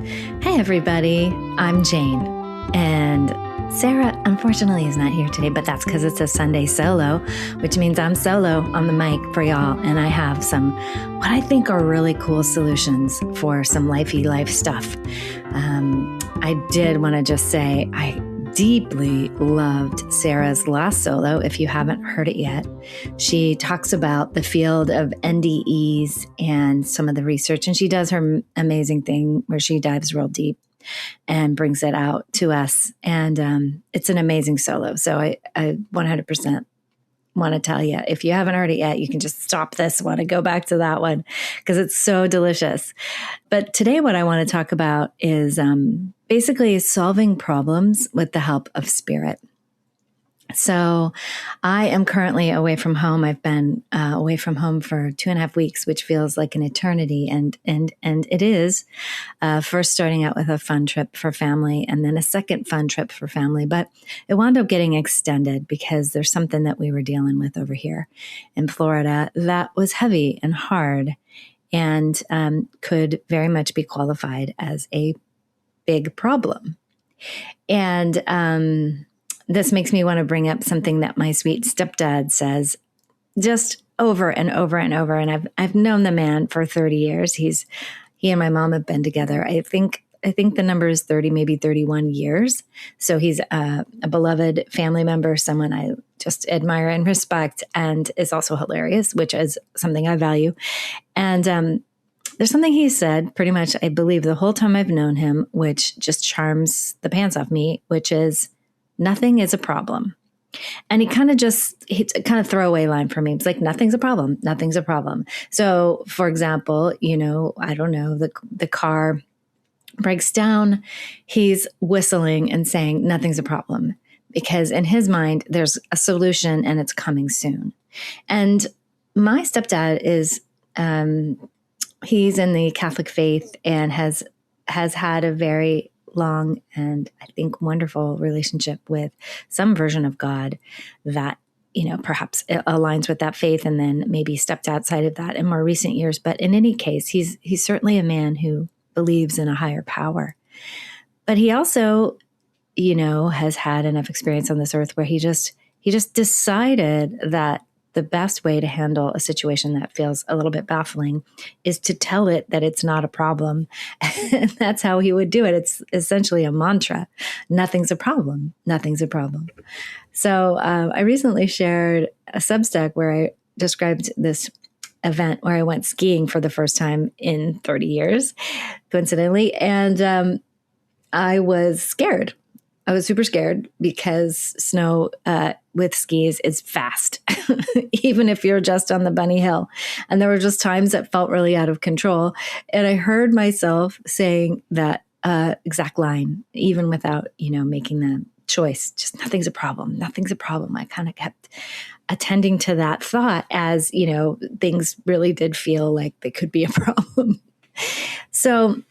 Hey, everybody. I'm Jane. And Sarah, unfortunately, is not here today, but that's because it's a Sunday solo, which means I'm solo on the mic for y'all. And I have some, what I think are really cool solutions for some lifey life stuff. I did want to just say I deeply loved Sarah's last solo. If you haven't heard it yet, she talks about the field of NDEs and some of the research, and she does her amazing thing where she dives real deep and brings it out to us. And it's an amazing solo. So I 100% want to tell you, if you haven't heard it yet, you can just stop this one and go back to that one because it's so delicious. But today what I want to talk about is basically solving problems with the help of spirit. So I am currently away from home. I've been away from home for 2.5 weeks, which feels like an eternity. And it is first starting out with a fun trip for family and then a second fun trip for family. But it wound up getting extended because there's something that we were dealing with over here in Florida that was heavy and hard and could very much be qualified as a big problem. And this makes me want to bring up something that my sweet stepdad says just over and over and over. And I've known the man for 30 years. He and my mom have been together. I think the number is 30, maybe 31 years. So he's a beloved family member, someone I just admire and respect, and is also hilarious, which is something I value. And there's something he said pretty much, I believe, the whole time I've known him, which just charms the pants off me, which is, nothing is a problem. And it's a kind of throwaway line for me. It's like, nothing's a problem. Nothing's a problem. So for example, I don't know, the car breaks down. He's whistling and saying nothing's a problem because in his mind, there's a solution and it's coming soon. And my stepdad is, he's in the Catholic faith and has had a very long and I think wonderful relationship with some version of God that, perhaps it aligns with that faith and then maybe stepped outside of that in more recent years. But in any case, he's certainly a man who believes in a higher power. But he also, has had enough experience on this earth where he just decided that the best way to handle a situation that feels a little bit baffling is to tell it that it's not a problem. And that's how he would do it. It's essentially a mantra. Nothing's a problem. Nothing's a problem. So I recently shared a Substack where I described this event where I went skiing for the first time in 30 years, coincidentally. And I was scared. I was super scared because snow with skis is fast, even if you're just on the bunny hill. And there were just times that felt really out of control. And I heard myself saying that exact line, even without, making the choice, just nothing's a problem. Nothing's a problem. I kind of kept attending to that thought as, things really did feel like they could be a problem. So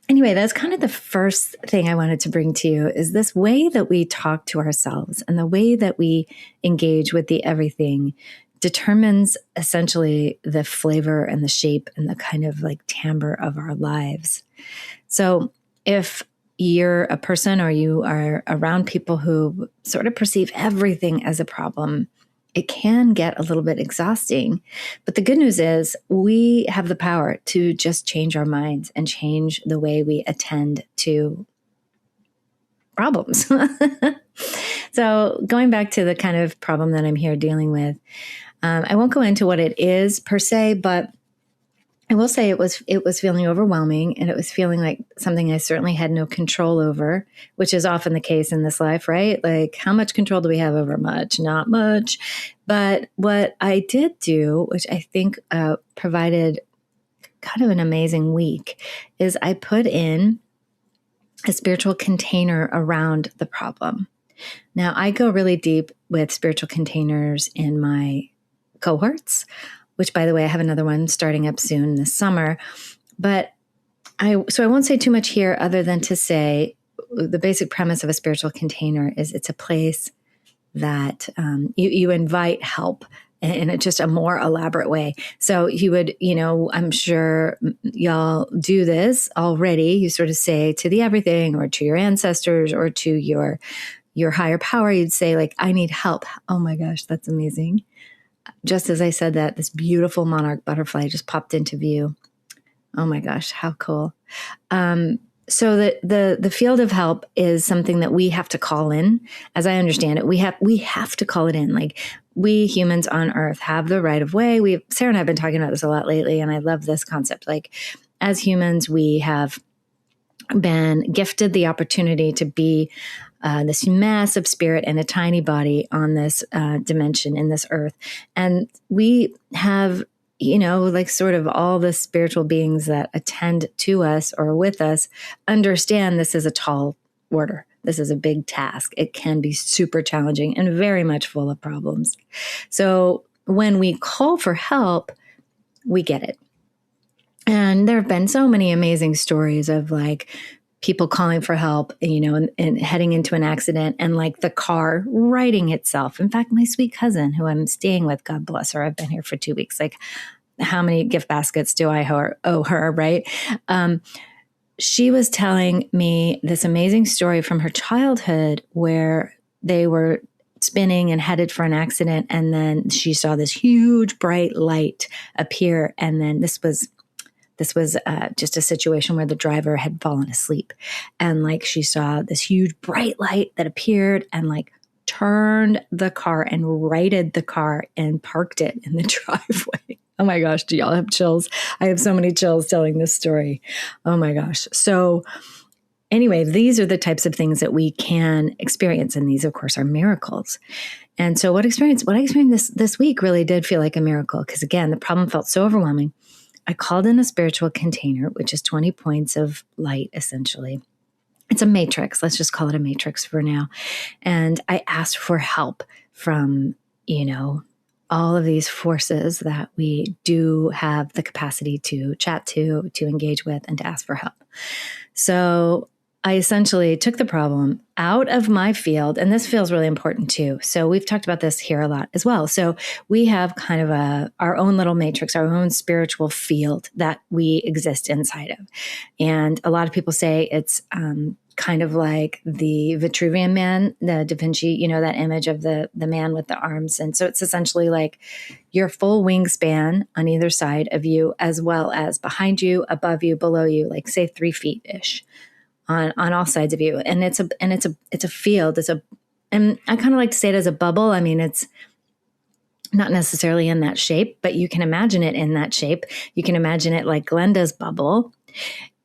anyway, that's kind of the first thing I wanted to bring to you is this way that we talk to ourselves and the way that we engage with the everything determines essentially the flavor and the shape and the kind of like timbre of our lives. So if you're a person or you are around people who sort of perceive everything as a problem, it can get a little bit exhausting. But the good news is we have the power to just change our minds and change the way we attend to problems. So going back to the kind of problem that I'm here dealing with, I won't go into what it is per se, but I will say it was feeling overwhelming and it was feeling like something I certainly had no control over, which is often the case in this life, right? Like how much control do we have over much? Not much. But what I did do, which I think provided kind of an amazing week, is I put in a spiritual container around the problem. Now, I go really deep with spiritual containers in my cohorts, which, by the way, I have another one starting up soon this summer. But I won't say too much here other than to say the basic premise of a spiritual container is it's a place that you invite help in just a more elaborate way. So he would, I'm sure y'all do this already. You sort of say to the everything or to your ancestors or to your higher power, you'd say like, I need help. Oh my gosh, that's amazing. Just as I said that, this beautiful monarch butterfly just popped into view. Oh my gosh, how cool. So the field of help is something that we have to call in. As I understand it, we have to call it in. Like, we humans on Earth have the right of way. Sarah and I have been talking about this a lot lately, and I love this concept. Like, as humans, we have been gifted the opportunity to be this massive spirit in a tiny body on this dimension in this Earth, and we have, like, sort of all the spiritual beings that attend to us or with us understand this is a tall order. This is a big task. It can be super challenging and very much full of problems. So when we call for help, we get it. And there have been so many amazing stories of like people calling for help, and heading into an accident and like the car righting itself. In fact, my sweet cousin who I'm staying with, God bless her, I've been here for 2 weeks. Like, how many gift baskets do I owe her, right? She was telling me this amazing story from her childhood where they were spinning and headed for an accident. And then she saw this huge bright light appear. And then this was just a situation where the driver had fallen asleep. And like, she saw this huge bright light that appeared and like turned the car and righted the car and parked it in the driveway. Oh my gosh, do y'all have chills? I have so many chills telling this story. Oh my gosh. So anyway, these are the types of things that we can experience. And these, of course, are miracles. And so what I experienced this week really did feel like a miracle, because again, the problem felt so overwhelming. I called in a spiritual container, which is 20 points of light, essentially. It's a matrix. Let's just call it a matrix for now. And I asked for help from, all of these forces that we do have the capacity to chat to engage with, and to ask for help. So I essentially took the problem out of my field, and this feels really important too. So we've talked about this here a lot as well. So we have kind of our own little matrix, our own spiritual field that we exist inside of. And a lot of people say it's kind of like the Vitruvian Man, the Da Vinci, that image of the man with the arms. And so it's essentially like your full wingspan on either side of you, as well as behind you, above you, below you, like say 3 feet-ish. On all sides of you. And it's a field. And I kind of like to say it as a bubble. I mean, it's not necessarily in that shape, but you can imagine it in that shape. You can imagine it like Glenda's bubble,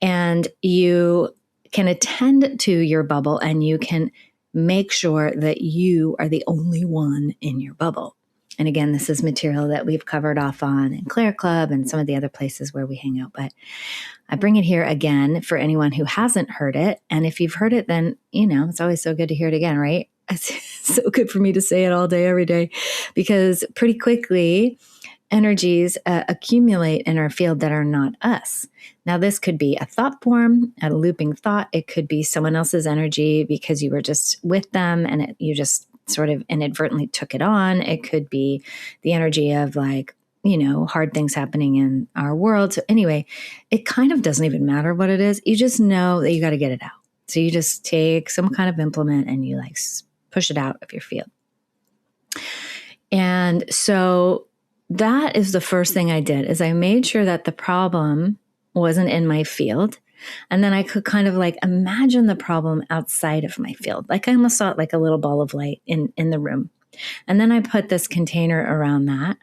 and you can attend to your bubble, and you can make sure that you are the only one in your bubble. And again, this is material that we've covered off on in Claire Club and some of the other places where we hang out. But I bring it here again for anyone who hasn't heard it. And if you've heard it, then, it's always so good to hear it again, right? It's so good for me to say it all day, every day, because pretty quickly energies accumulate in our field that are not us. Now, this could be a thought form, a looping thought. It could be someone else's energy because you were just with them and you just sort of inadvertently took it on. It could be the energy of like, hard things happening in our world. So anyway, it kind of doesn't even matter what it is. You just know that you got to get it out. So you just take some kind of implement and you like push it out of your field. And so that is the first thing I did, is I made sure that the problem wasn't in my field. And then I could kind of like imagine the problem outside of my field. Like I almost saw it like a little ball of light in the room. And then I put this container around that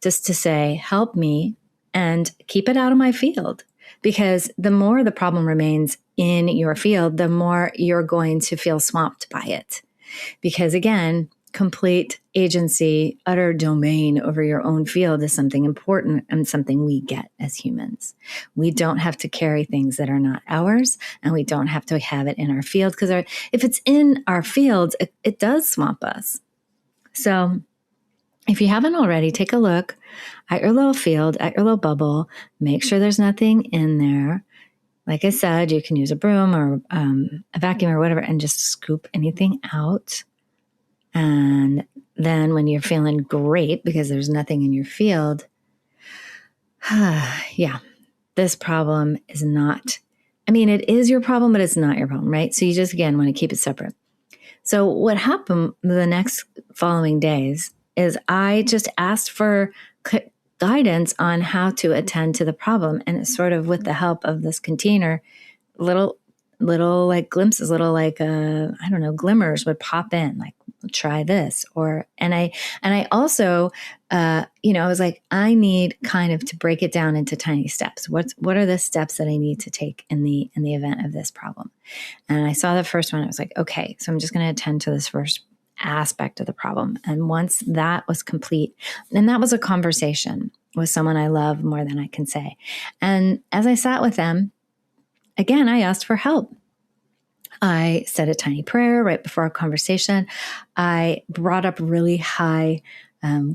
just to say, help me and keep it out of my field. Because the more the problem remains in your field, the more you're going to feel swamped by it. Because again, complete agency, utter domain over your own field is something important and something we get as humans. We don't have to carry things that are not ours, and we don't have to have it in our field, because if it's in our fields, it does swamp us. So if you haven't already, take a look at your little field, at your little bubble. Make sure there's nothing in there. Like I said, you can use a broom or a vacuum or whatever and just scoop anything out. And then when you're feeling great because there's nothing in your field, yeah, this problem is not, I mean, it is your problem, but it's not your problem, right? So you just, again, want to keep it separate. So what happened the next following days is I just asked for guidance on how to attend to the problem. And it's sort of with the help of this container, little like glimpses, little like, I don't know, glimmers would pop in, like, try this. And I also, I was like, I need kind of to break it down into tiny steps. What are the steps that I need to take in the event of this problem? And I saw the first one. I was like, okay, so I'm just going to attend to this first aspect of the problem. And once that was complete, and that was a conversation with someone I love more than I can say. And as I sat with them, again, I asked for help. I said a tiny prayer right before our conversation. I brought up really high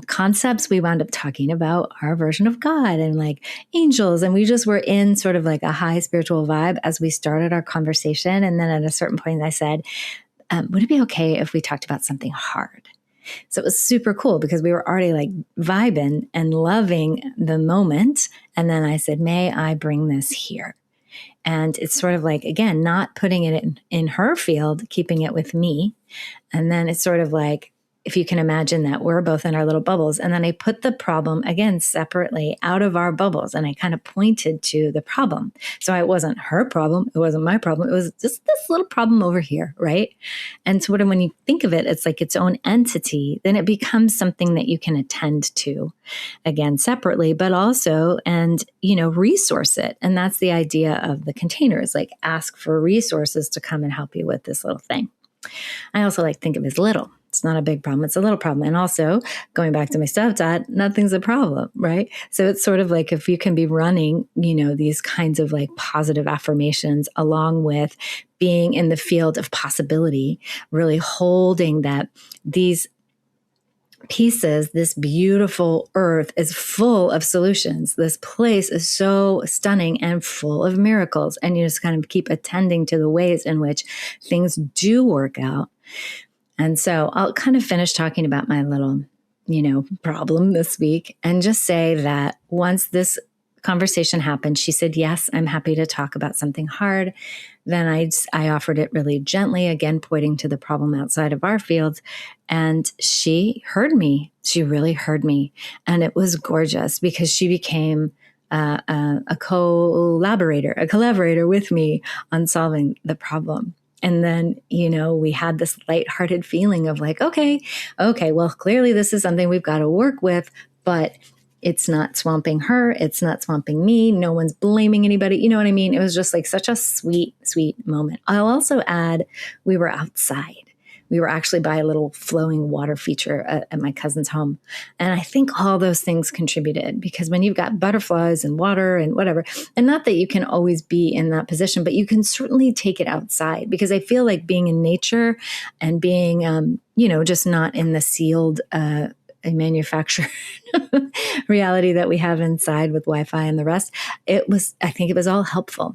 concepts. We wound up talking about our version of God and like angels. And we just were in sort of like a high spiritual vibe as we started our conversation. And then at a certain point, I said, would it be okay if we talked about something hard? So it was super cool because we were already like vibing and loving the moment. And then I said, may I bring this here? And it's sort of like, again, not putting it in her field, keeping it with me. And then it's sort of like, if you can imagine that we're both in our little bubbles. And then I put the problem again separately out of our bubbles. And I kind of pointed to the problem. So it wasn't her problem. It wasn't my problem. It was just this little problem over here. Right. And so when you think of it, it's like its own entity, then it becomes something that you can attend to again separately, but also, and, resource it. And that's the idea of the containers, like ask for resources to come and help you with this little thing. I also like think of it as little. It's not a big problem. It's a little problem. And also going back to my stepdad, nothing's a problem, right? So it's sort of like if you can be running, these kinds of like positive affirmations along with being in the field of possibility, really holding that these pieces, this beautiful earth is full of solutions. This place is so stunning and full of miracles. And you just kind of keep attending to the ways in which things do work out. And so I'll kind of finish talking about my little, problem this week and just say that once this conversation happened, she said, yes, I'm happy to talk about something hard. Then I offered it really gently, again, pointing to the problem outside of our fields. And she heard me. She really heard me. And it was gorgeous because she became a collaborator with me on solving the problem. And then, we had this lighthearted feeling of like, okay, well, clearly this is something we've got to work with, but it's not swamping her. It's not swamping me. No one's blaming anybody. You know what I mean? It was just like such a sweet, sweet moment. I'll also add, we were outside. We were actually by a little flowing water feature at my cousin's home. And I think all those things contributed because when you've got butterflies and water and whatever, and not that you can always be in that position, but you can certainly take it outside because I feel like being in nature and being, just not in the sealed, a manufactured reality that we have inside with Wi-Fi and the rest. I think it was all helpful.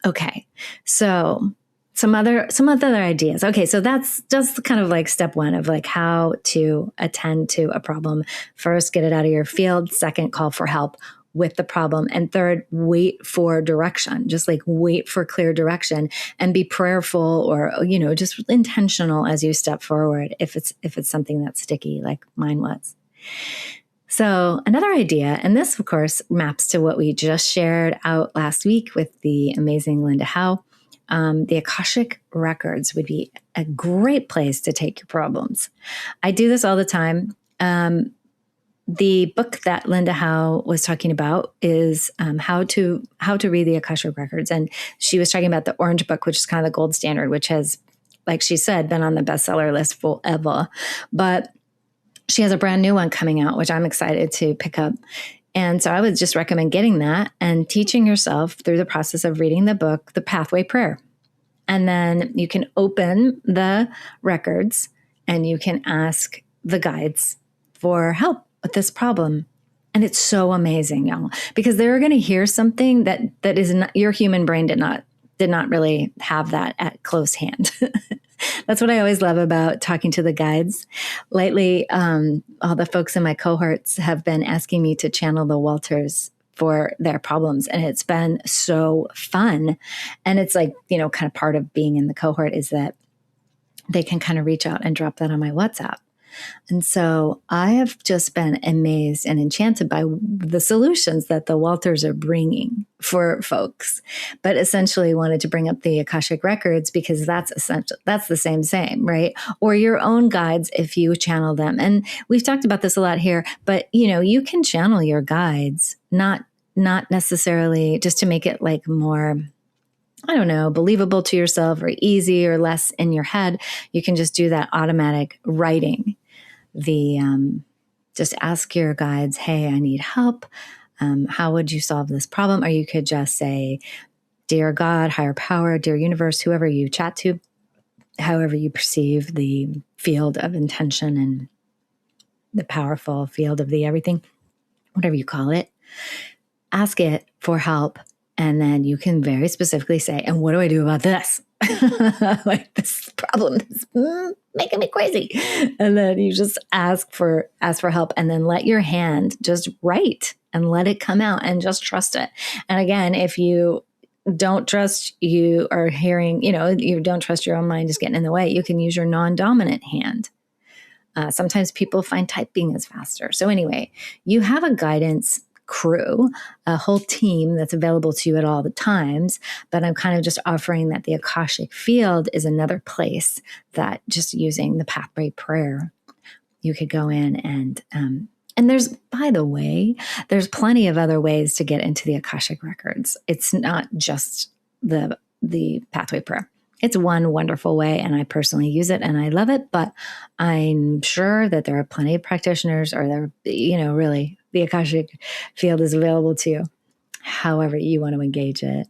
Okay. So some other ideas. Okay. So that's just kind of like step one of like how to attend to a problem. First, get it out of your field. Second, call for help with the problem. And third, wait for direction. Just like wait for clear direction and be prayerful or, just intentional as you step forward if it's something that's sticky like mine was. So another idea, and this of course maps to what we just shared out last week with the amazing Linda Howe. The Akashic Records would be a great place to take your problems. I do this all the time. The book that Linda Howe was talking about is how to read the Akashic Records. And she was talking about the Orange Book, which is kind of the gold standard, which has, like she said, been on the bestseller list forever. But she has a brand new one coming out, which I'm excited to pick up. And so I would just recommend getting that and teaching yourself through the process of reading the book, the Pathway Prayer. And then you can open the records and you can ask the guides for help with this problem. And it's so amazing, y'all, because they're going to hear something that is not, your human brain did not really have that at close hand. That's what I always love about talking to the guides. Lately, all the folks in my cohorts have been asking me to channel the Walters for their problems. And it's been so fun. And it's like, kind of part of being in the cohort is that they can kind of reach out and drop that on my WhatsApp. And so I have just been amazed and enchanted by the solutions that the Walters are bringing for folks, but essentially wanted to bring up the Akashic records because that's essential. That's the same, right? Or your own guides if you channel them. And we've talked about this a lot here, but you can channel your guides, not necessarily just to make it like more, I don't know, believable to yourself or easy or less in your head. You can just do that automatic writing. Just ask your guides, hey, I need help. How would you solve this problem? Or you could just say, dear God, higher power, dear universe, whoever you chat to, however you perceive the field of intention and the powerful field of the everything, whatever you call it, ask it for help. And then you can very specifically say, and what do I do about this? Like this problem is making me crazy. And then you just ask for help and then let your hand just write and let it come out and just trust it. And again, if you don't trust, you are hearing, you don't trust your own mind is getting in the way, you can use your non-dominant hand. Sometimes people find typing is faster. So anyway, you have a guidance crew, a whole team that's available to you at all the times. But I'm kind of just offering that the Akashic field is another place that just using the pathway prayer, you could go in and there's, by the way, there's plenty of other ways to get into the Akashic records. It's not just the pathway prayer. It's one wonderful way, and I personally use it and I love it, but I'm sure that there are plenty of practitioners or there, really the Akashic field is available to you, however you want to engage it.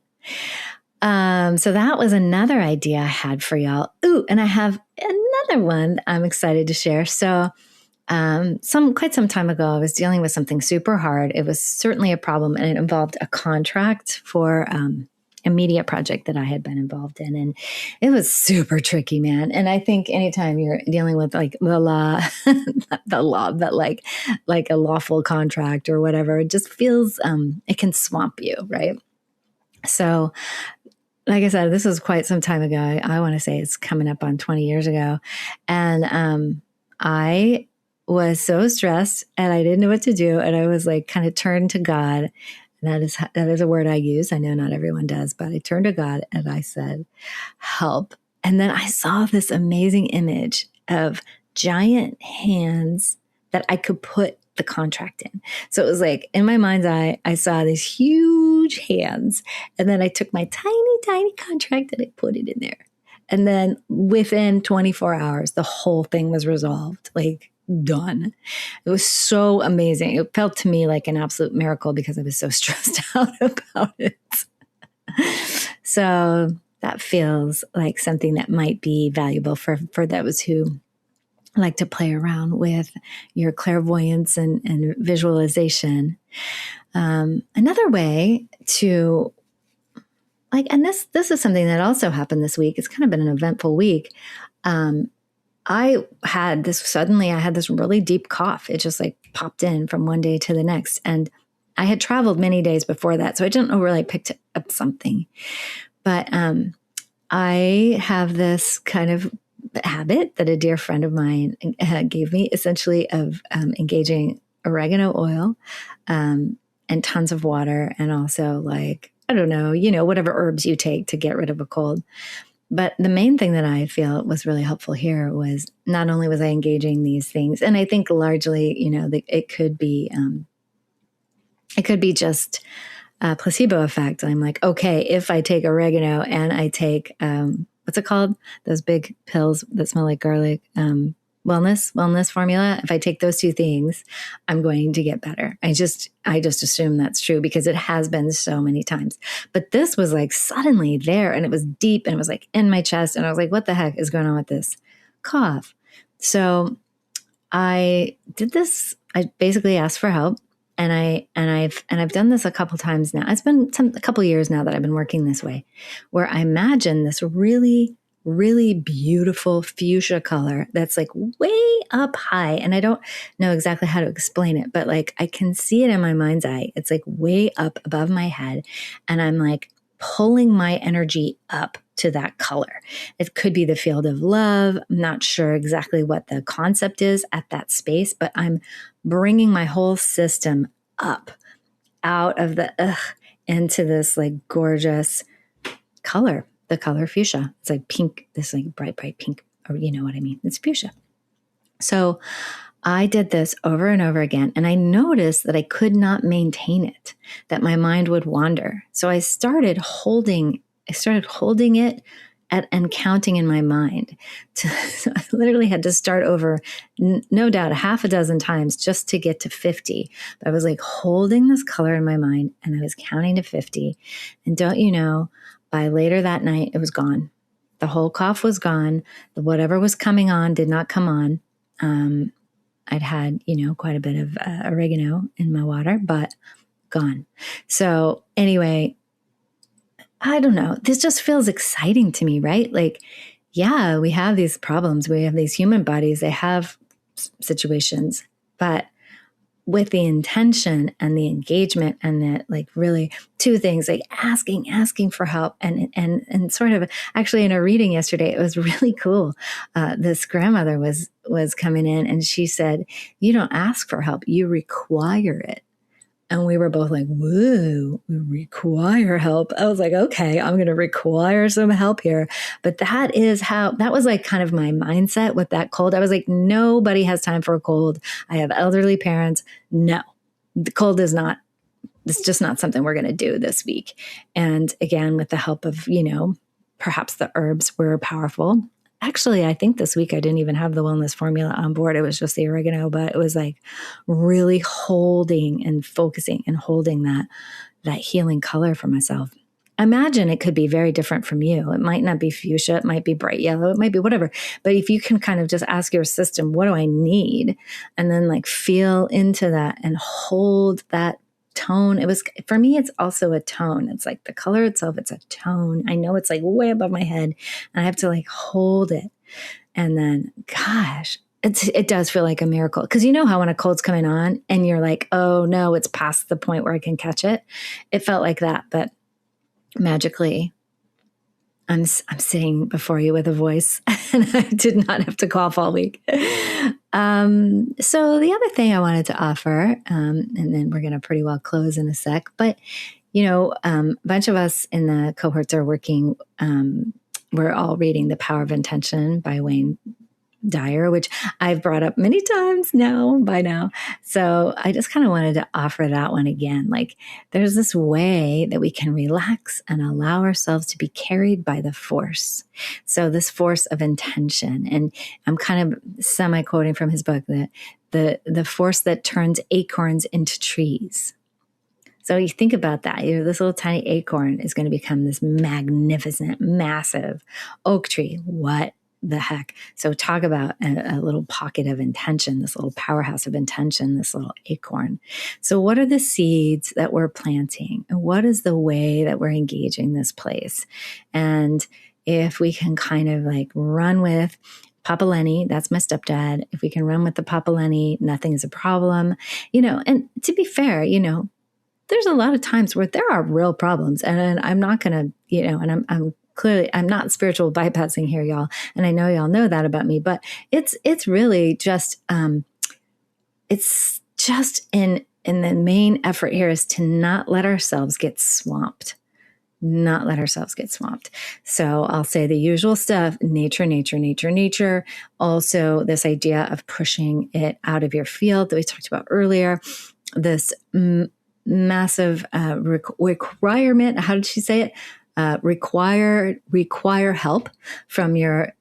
So that was another idea I had for y'all. Ooh, and I have another one I'm excited to share. So quite some time ago, I was dealing with something super hard. It was certainly a problem, and it involved a contract for a media project that I had been involved in. And it was super tricky, man. And I think anytime you're dealing with like the law, not the law, but like a lawful contract or whatever, it just feels, it can swamp you, right? So like I said, this was quite some time ago. I want to say it's coming up on 20 years ago. And I was so stressed and I didn't know what to do. And I was like kind of turned to God. And that is a word I use. I know not everyone does, but I turned to God and I said, help. And then I saw this amazing image of giant hands that I could put the contract in. So it was like in my mind's eye, I saw these huge hands. And then I took my tiny, tiny contract and I put it in there. And then within 24 hours, the whole thing was resolved. Like, done. It was so amazing. It felt to me like an absolute miracle because I was so stressed out about it. So that feels like something that might be valuable for those who like to play around with your clairvoyance and visualization. Another way to and this is something that also happened this week. It's kind of been an eventful week. I had this really deep cough. It just like popped in from one day to the next. And I had traveled many days before that. So I didn't know where I picked up something. But I have this kind of habit that a dear friend of mine gave me, essentially of engaging oregano oil and tons of water. And also like, I don't know, whatever herbs you take to get rid of a cold. But the main thing that I feel was really helpful here was not only was I engaging these things, and I think largely, it could be just a placebo effect. I'm like, okay, if I take oregano and I take, what's it called? Those big pills that smell like garlic, wellness formula. If I take those two things, I'm going to get better. I just assume that's true because it has been so many times. But this was like suddenly there and it was deep and it was like in my chest. And I was like, what the heck is going on with this cough? So I did this. I basically asked for help. And I've done this a couple times now. It's been a couple years now that I've been working this way, where I imagine this really, really beautiful fuchsia color that's like way up high. And I don't know exactly how to explain it, but like I can see it in my mind's eye. It's like way up above my head. And I'm like pulling my energy up to that color. It could be the field of love. I'm not sure exactly what the concept is at that space, but I'm bringing my whole system up out of the into this like gorgeous color, the color fuchsia. It's like pink, this like bright pink, or you know what I mean? It's fuchsia. So I did this over and over again, and I noticed that I could not maintain it, that my mind would wander. So I started holding it and counting in my mind. So I literally had to start over, no doubt, a half a dozen times just to get to 50. But I was like holding this color in my mind, and I was counting to 50. And don't you know, by later that night, it was gone. The whole cough was gone. Whatever was coming on did not come on. I'd had, quite a bit of oregano in my water, but gone. So anyway, I don't know. This just feels exciting to me, right? Like, yeah, we have these problems. We have these human bodies. They have situations, but with the intention and the engagement and the like really two things, like asking for help and sort of actually in a reading yesterday, it was really cool. This grandmother was coming in and she said, you don't ask for help, you require it. And we were both like, whoa, we require help. I was like, okay, I'm going to require some help here. But that was like kind of my mindset with that cold. I was like, nobody has time for a cold. I have elderly parents. No, the cold it's just not something we're going to do this week. And again, with the help of, perhaps the herbs were powerful. Actually, I think this week I didn't even have the wellness formula on board. It was just the oregano, but it was like really holding and focusing and holding that healing color for myself. Imagine it could be very different from you. It might not be fuchsia. It might be bright yellow. It might be whatever. But if you can kind of just ask your system, what do I need? And then like feel into that and hold that tone. It was, for me, it's also a tone. It's like the color itself, it's a tone. I know it's like way above my head and I have to like hold it. And then, gosh, it does feel like a miracle. Because you know how when a cold's coming on and you're like, oh no, it's past the point where I can catch it. It felt like that, but magically, I'm sitting before you with a voice and I did not have to cough all week. So the other thing I wanted to offer, and then we're going to pretty well close in a sec, but, a bunch of us in the cohorts are working, we're all reading The Power of Intention by Wayne Dyer, which I've brought up many times by now. So I just kind of wanted to offer that one again. Like there's this way that we can relax and allow ourselves to be carried by the force. So this force of intention, and I'm kind of semi-quoting from his book, that the force that turns acorns into trees. So you think about that, this little tiny acorn is going to become this magnificent, massive oak tree. What the heck? So talk about a little pocket of intention, this little powerhouse of intention, this little acorn. So what are the seeds that we're planting? And what is the way that we're engaging this place? And if we can kind of like run with Papa Lenny, that's my stepdad. If we can run with the Papa Lenny, nothing is a problem, and to be fair, there's a lot of times where there are real problems, and I'm not going to, and I'm clearly, I'm not spiritual bypassing here, y'all. And I know y'all know that about me, but it's really just, it's just in the main effort here is to not let ourselves get swamped. Not let ourselves get swamped. So I'll say the usual stuff, nature. Also this idea of pushing it out of your field that we talked about earlier, this massive requirement. How did she say it? Require help from your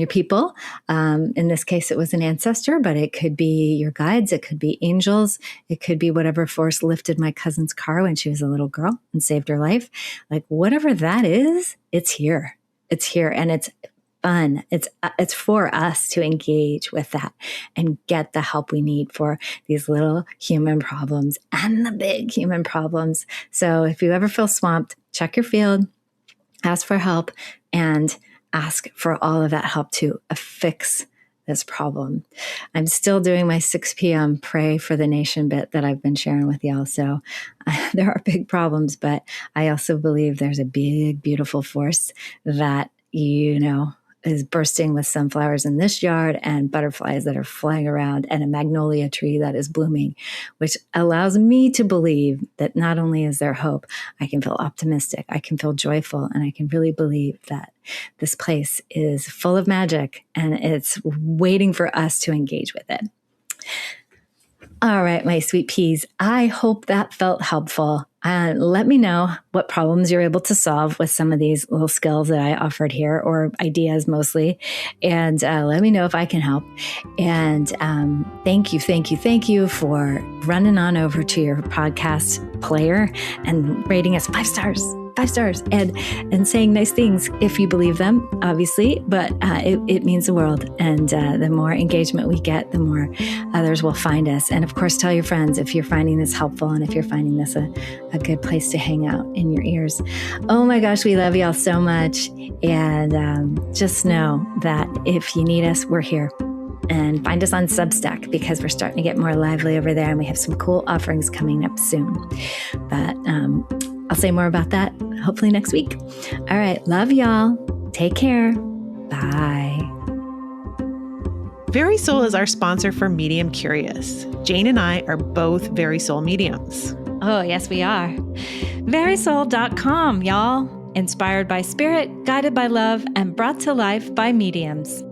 people. In this case, it was an ancestor, but it could be your guides. It could be angels. It could be whatever force lifted my cousin's car when she was a little girl and saved her life. Like whatever that is, it's here. It's here, and it's fun. It's for us to engage with that and get the help we need for these little human problems and the big human problems. So if you ever feel swamped, check your field, ask for help, and ask for all of that help to fix this problem. I'm still doing my 6 p.m. pray for the nation bit that I've been sharing with y'all. So there are big problems, but I also believe there's a big, beautiful force that, is bursting with sunflowers in this yard and butterflies that are flying around and a magnolia tree that is blooming, which allows me to believe that not only is there hope, I can feel optimistic, I can feel joyful, and I can really believe that this place is full of magic and it's waiting for us to engage with it. All right, my sweet peas, I hope that felt helpful. Let me know what problems you're able to solve with some of these little skills that I offered here, or ideas mostly. And let me know if I can help. And thank you for running on over to your podcast player and rating us 5 stars. 5 stars and saying nice things if you believe them, obviously, but it means the world. And the more engagement we get, the more others will find us. And of course, tell your friends if you're finding this helpful and if you're finding this a good place to hang out in your ears. Oh my gosh, we love y'all so much. And just know that if you need us, we're here. And find us on Substack because we're starting to get more lively over there and we have some cool offerings coming up soon. But I'll say more about that hopefully next week. All right. Love y'all. Take care. Bye. Very Soul is our sponsor for Medium Curious. Jane and I are both Very Soul mediums. Oh, yes, we are. Verysoul.com, y'all. Inspired by spirit, guided by love, and brought to life by mediums.